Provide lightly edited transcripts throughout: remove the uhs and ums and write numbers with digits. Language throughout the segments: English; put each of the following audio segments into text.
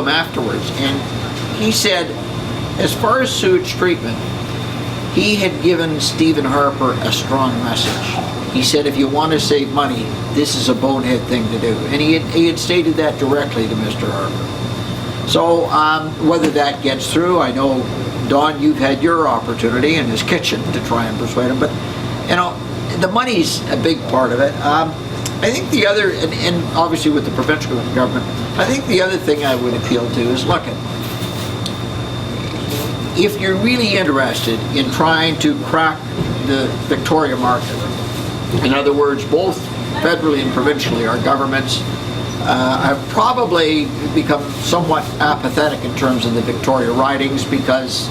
him afterwards, and he said, as far as sewage treatment, he had given Stephen Harper a strong message. He said, if you want to save money, this is a bonehead thing to do. And he had stated that directly to Mr. Harper. So whether that gets through, I know, Don, you've had your opportunity in his kitchen to try and persuade him, but you know, the money's a big part of it. I think the other, and obviously with the provincial government, I think the other thing I would appeal to is, look, if you're really interested in trying to crack the Victoria market, in other words, both federally and provincially, our governments have probably become somewhat apathetic in terms of the Victoria ridings, because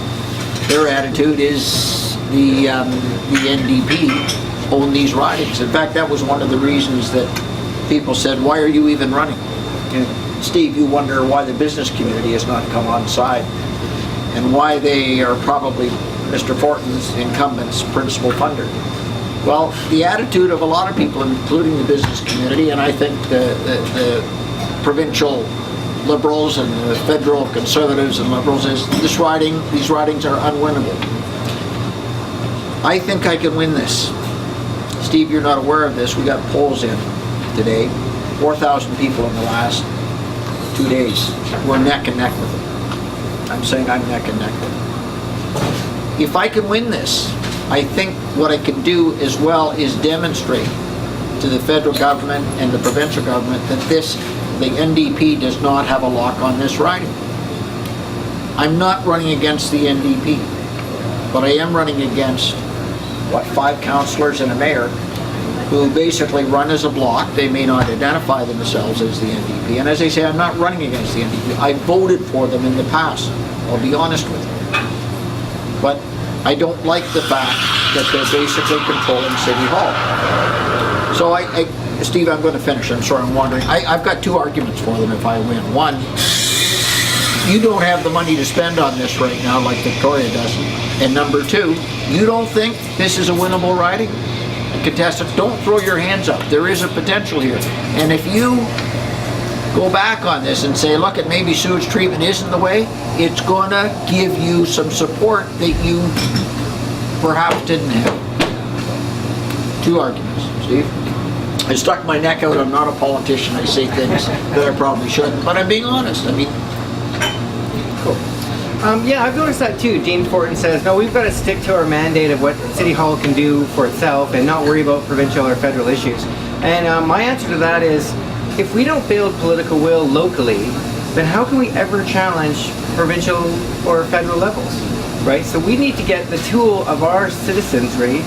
their attitude is the NDP own these ridings. In fact, that was one of the reasons that people said, why are you even running? And Steve, you wonder why the business community has not come on side, and why they are probably Mr. Fortin's incumbent's principal funder. Well, the attitude of a lot of people, including the business community, and I think the provincial Liberals and the federal Conservatives and Liberals, is these ridings are unwinnable. I think I can win this. Steve, you're not aware of this. We got polls in today. 4,000 people in the last 2 days. We're neck and neck with them. I'm saying I'm neck and neck with them. If I can win this, I think what I can do as well is demonstrate to the federal government and the provincial government that the NDP does not have a lock on this riding. I'm not running against the NDP, but I am running against 5 councillors and a mayor who basically run as a bloc. They may not identify themselves as the NDP, and as I say, I'm not running against the NDP. I voted for them in the past, I'll be honest with you. But I don't like the fact that they're basically controlling City Hall. So Steve, I'm going to finish. I'm sorry, I'm wandering. I've got 2 arguments for them if I win. One, you don't have the money to spend on this right now like Victoria does. And number 2, you don't think this is a winnable riding? Contestants, don't throw your hands up. There is a potential here. And if you go back on this and say, look, maybe sewage treatment isn't the way, it's going to give you some support that you perhaps didn't have. 2 arguments. Steve? I stuck my neck out. I'm not a politician. I say things that I probably shouldn't, but I'm being honest. I mean, cool. Yeah, I've noticed that too. Dean Fortin says, no, we've got to stick to our mandate of what City Hall can do for itself and not worry about provincial or federal issues. And my answer to that is, if we don't build political will locally, then how can we ever challenge provincial or federal levels, right? So we need to get the tool of our citizenry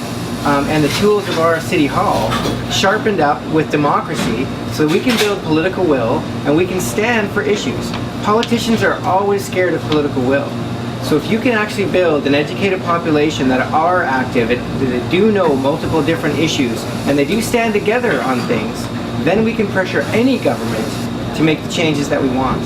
and the tools of our City Hall sharpened up with democracy so that we can build political will and we can stand for issues. Politicians are always scared of political will. So if you can actually build an educated population that are active, that do know multiple different issues, and they do stand together on things, then we can pressure any government to make the changes that we want.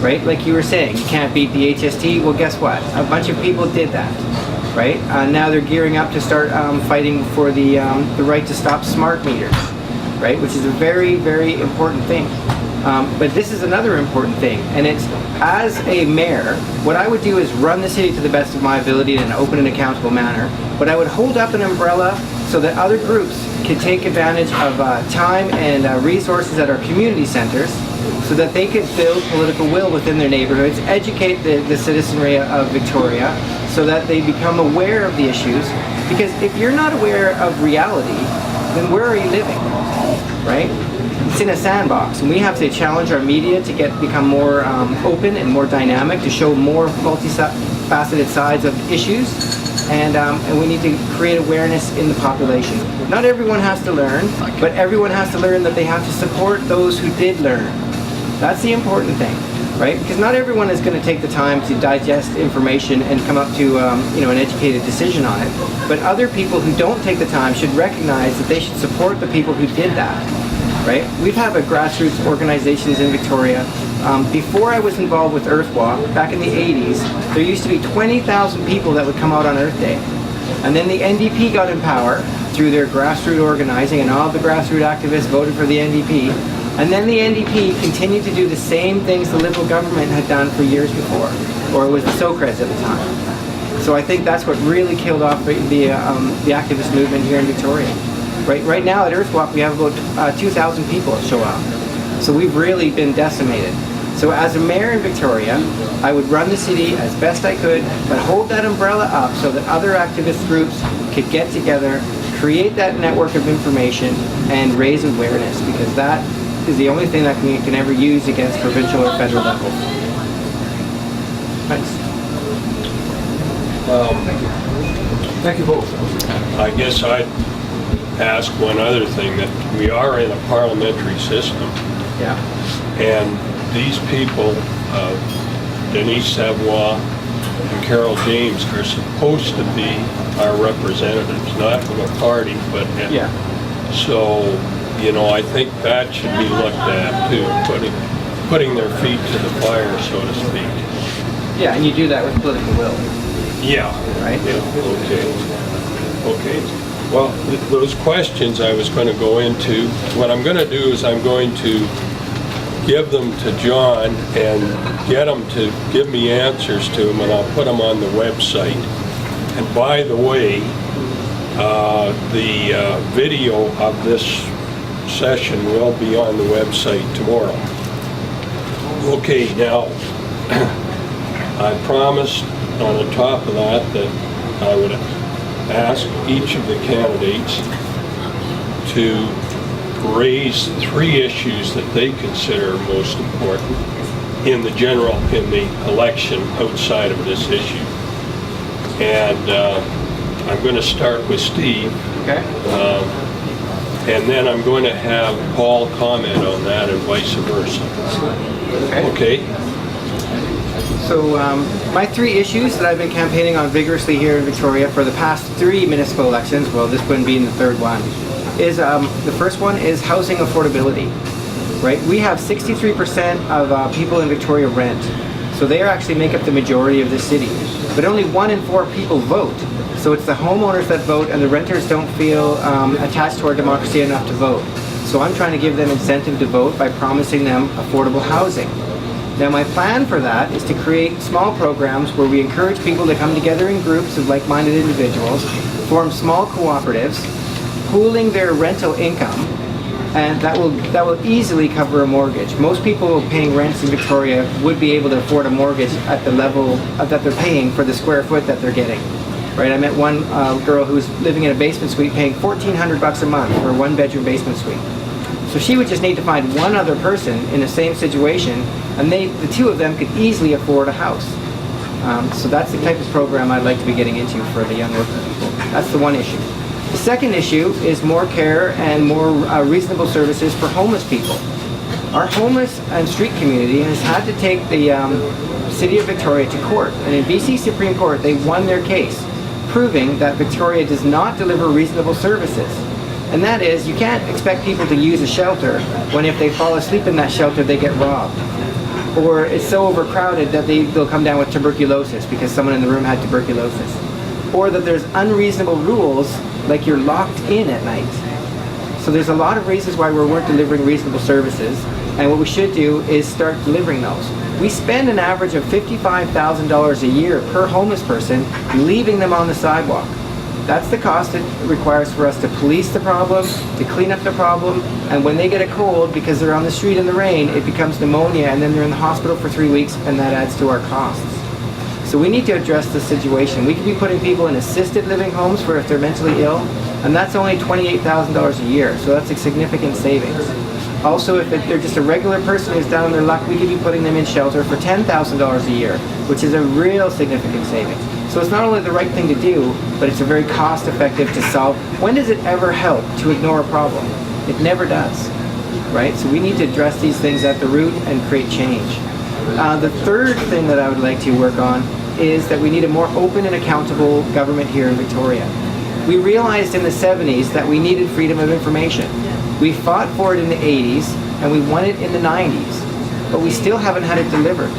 Right? Like you were saying, you can't beat the HST. Well, guess what? A bunch of people did that. Right? Now they're gearing up to start fighting for the right to stop smart meters. Right? Which is a very, very important thing. But this is another important thing, and it's, as a mayor, what I would do is run the city to the best of my ability in an open and accountable manner, but I would hold up an umbrella so that other groups could take advantage of time and resources at our community centers so that they could build political will within their neighborhoods, educate the citizenry of Victoria so that they become aware of the issues. Because if you're not aware of reality, then where are you living, right? It's in a sandbox, and we have to challenge our media to become more open and more dynamic, to show more multifaceted sides of issues, and we need to create awareness in the population. Not everyone has to learn, but everyone has to learn that they have to support those who did learn. That's the important thing, right? Because not everyone is going to take the time to digest information and come up to an educated decision on it. But other people who don't take the time should recognize that they should support the people who did that. Right? We've had a grassroots organizations in Victoria. Before I was involved with Earth Walk, back in the 80s, there used to be 20,000 people that would come out on Earth Day. And then the NDP got in power through their grassroots organizing, and all the grassroots activists voted for the NDP. And then the NDP continued to do the same things the Liberal government had done for years before, or it was the Socreds at the time. So I think that's what really killed off the activist movement here in Victoria. Right now at Earthwalk we have about 2,000 people that show up. So we've really been decimated. So as a mayor in Victoria, I would run the city as best I could, but hold that umbrella up so that other activist groups could get together, create that network of information, and raise awareness, because that is the only thing that we can ever use against provincial or federal level. Thanks. Thank you both. I guess I'd ask one other thing, that we are in a parliamentary system, Yeah. and these people, Denise Savoy and Carol James, are supposed to be our representatives, not from a party, but Yeah. so, you know, I think that should be looked at too, putting their feet to the fire, so to speak. Yeah, and you do that with political will. Yeah. Right. Yeah, okay. Okay. Well, those questions I was going to go into, what I'm going to do is I'm going to give them to John and get him to give me answers to them, and I'll put them on the website. And by the way, the video of this session will be on the website tomorrow. Okay, now, I promised on the top of that I would ask each of the candidates to raise 3 issues that they consider most important in the election outside of this issue. And I'm going to start with Steve. Okay. And then I'm going to have Paul comment on that and vice versa. Okay? So my 3 issues that I've been campaigning on vigorously here in Victoria for the past 3 municipal elections, well, this one being the 3rd one, is the first one is housing affordability. Right? We have 63% of people in Victoria rent, so they actually make up the majority of the city. But only 1 in 4 people vote. So it's the homeowners that vote, and the renters don't feel attached to our democracy enough to vote. So I'm trying to give them incentive to vote by promising them affordable housing. Now my plan for that is to create small programs where we encourage people to come together in groups of like-minded individuals, form small cooperatives, pooling their rental income, and that will easily cover a mortgage. Most people paying rents in Victoria would be able to afford a mortgage at the level that they're paying for the square foot that they're getting. Right? I met one girl who was living in a basement suite paying $1,400 a month for a 1-bedroom basement suite. So she would just need to find one other person in the same situation, and the 2 of them could easily afford a house. So that's the type of program I'd like to be getting into for the young working people. That's the one issue. The second issue is more care and more reasonable services for homeless people. Our homeless and street community has had to take the City of Victoria to court, and in BC Supreme Court they won their case, proving that Victoria does not deliver reasonable services. And that is, you can't expect people to use a shelter when if they fall asleep in that shelter they get robbed. Or it's so overcrowded that they'll come down with tuberculosis because someone in the room had tuberculosis. Or that there's unreasonable rules, like you're locked in at night. So there's a lot of reasons why we weren't delivering reasonable services, and what we should do is start delivering those. We spend an average of $55,000 a year per homeless person, leaving them on the sidewalk. That's the cost it requires for us to police the problem, to clean up the problem, and when they get a cold because they're on the street in the rain, it becomes pneumonia, and then they're in the hospital for 3 weeks, and that adds to our costs. So we need to address this situation. We could be putting people in assisted living homes for if they're mentally ill, and that's only $28,000 a year, so that's a significant savings. Also, if they're just a regular person who's down on their luck, we could be putting them in shelter for $10,000 a year, which is a real significant savings. So it's not only the right thing to do, but it's a very cost-effective to solve. When does it ever help to ignore a problem? It never does, right? So we need to address these things at the root and create change. The third thing that I would like to work on is that we need a more open and accountable government here in Victoria. We realized in the 70s that we needed freedom of information. We fought for it in the 80s, and we won it in the 90s, but we still haven't had it delivered.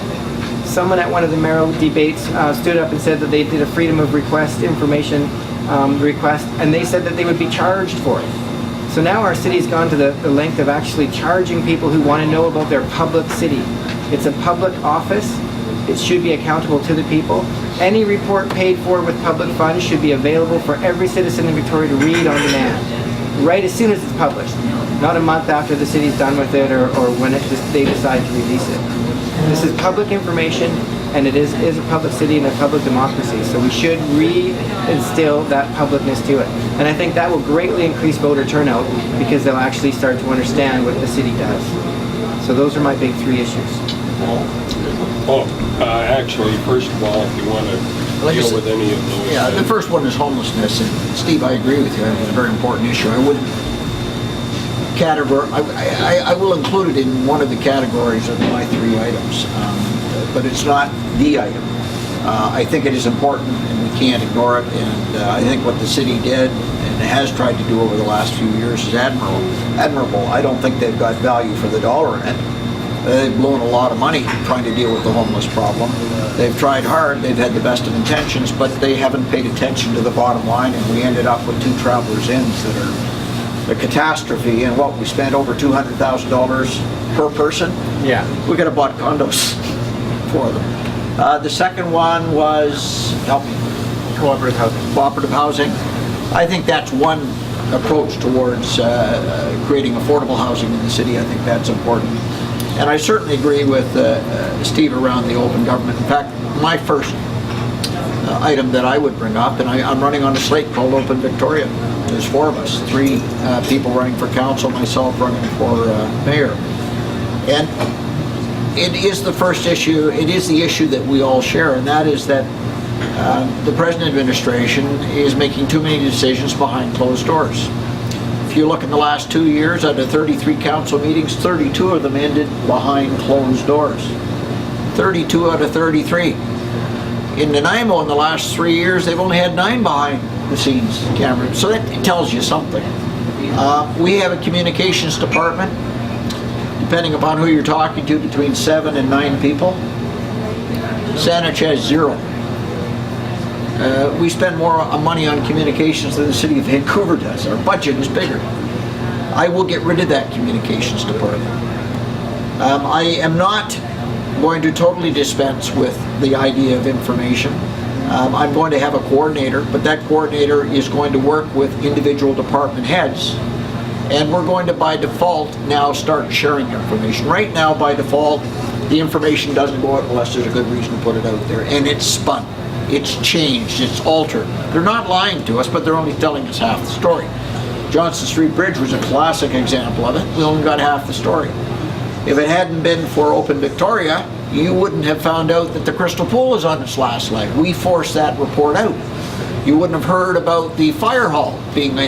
Someone at one of the mayoral debates stood up and said that they did a freedom of request information request, and they said that they would be charged for it. So now our city's gone to the length of actually charging people who want to know about their public city. It's a public office. It should be accountable to the people. Any report paid for with public funds should be available for every citizen in Victoria to read on demand, right as soon as it's published. Not a month after the city's done with it or when they decide to release it. This is public information, and it is a public city and a public democracy, so we should reinstill that publicness to it. And I think that will greatly increase voter turnout because they'll actually start to understand what the city does. So those are my big three issues. Actually, first of all, if you want to deal with any of those. Yeah, the first one is homelessness, and Steve, I agree with you. It's a very important issue. I wouldn't category. I will include it in one of the categories of my three items, but it's not the item. I think it is important, and we can't ignore it. And I think what the city did and has tried to do over the last few years is admirable. I don't think they've got value for the dollar in it. They've blown a lot of money trying to deal with the homeless problem. They've tried hard, they've had the best of intentions, but they haven't paid attention to the bottom line, and we ended up with 2 Travelers Inns that are a catastrophe. And what, we spent over $200,000 per person? Yeah. We could have bought condos for them. The second one was, help me, Cooperative housing. cooperative housing. I think that's one approach towards creating affordable housing in the city. I think that's important. And I certainly agree with Steve around the open government. In fact, my first item that I would bring up, and I'm running on a slate called Open Victoria. There's 4 of us, 3 people running for council, myself running for mayor. And it is the first issue, it is the issue that we all share, and that is that the present administration is making too many decisions behind closed doors. If you look in the last 2 years, out of 33 council meetings, 32 of them ended behind closed doors. 32 out of 33. In Nanaimo, in the last 3 years, they've only had 9 behind the scenes cameras. So that tells you something. We have a communications department, depending upon who you're talking to, between 7 and 9 people. Saanich has 0. We spend more money on communications than the city of Vancouver does. Our budget is bigger. I will get rid of that communications department. I am not going to totally dispense with the idea of information. I'm going to have a coordinator, but that coordinator is going to work with individual department heads, and we're going to, by default, now start sharing information. Right now, by default, the information doesn't go out unless there's a good reason to put it out there, and it's spun. It's changed, it's altered. They're not lying to us, but they're only telling us half the story. Johnson Street Bridge was a classic example of it. We only got half the story. If it hadn't been for Open Victoria, you wouldn't have found out that the Crystal Pool is on its last leg. We forced that report out. You wouldn't have heard about the fire hall being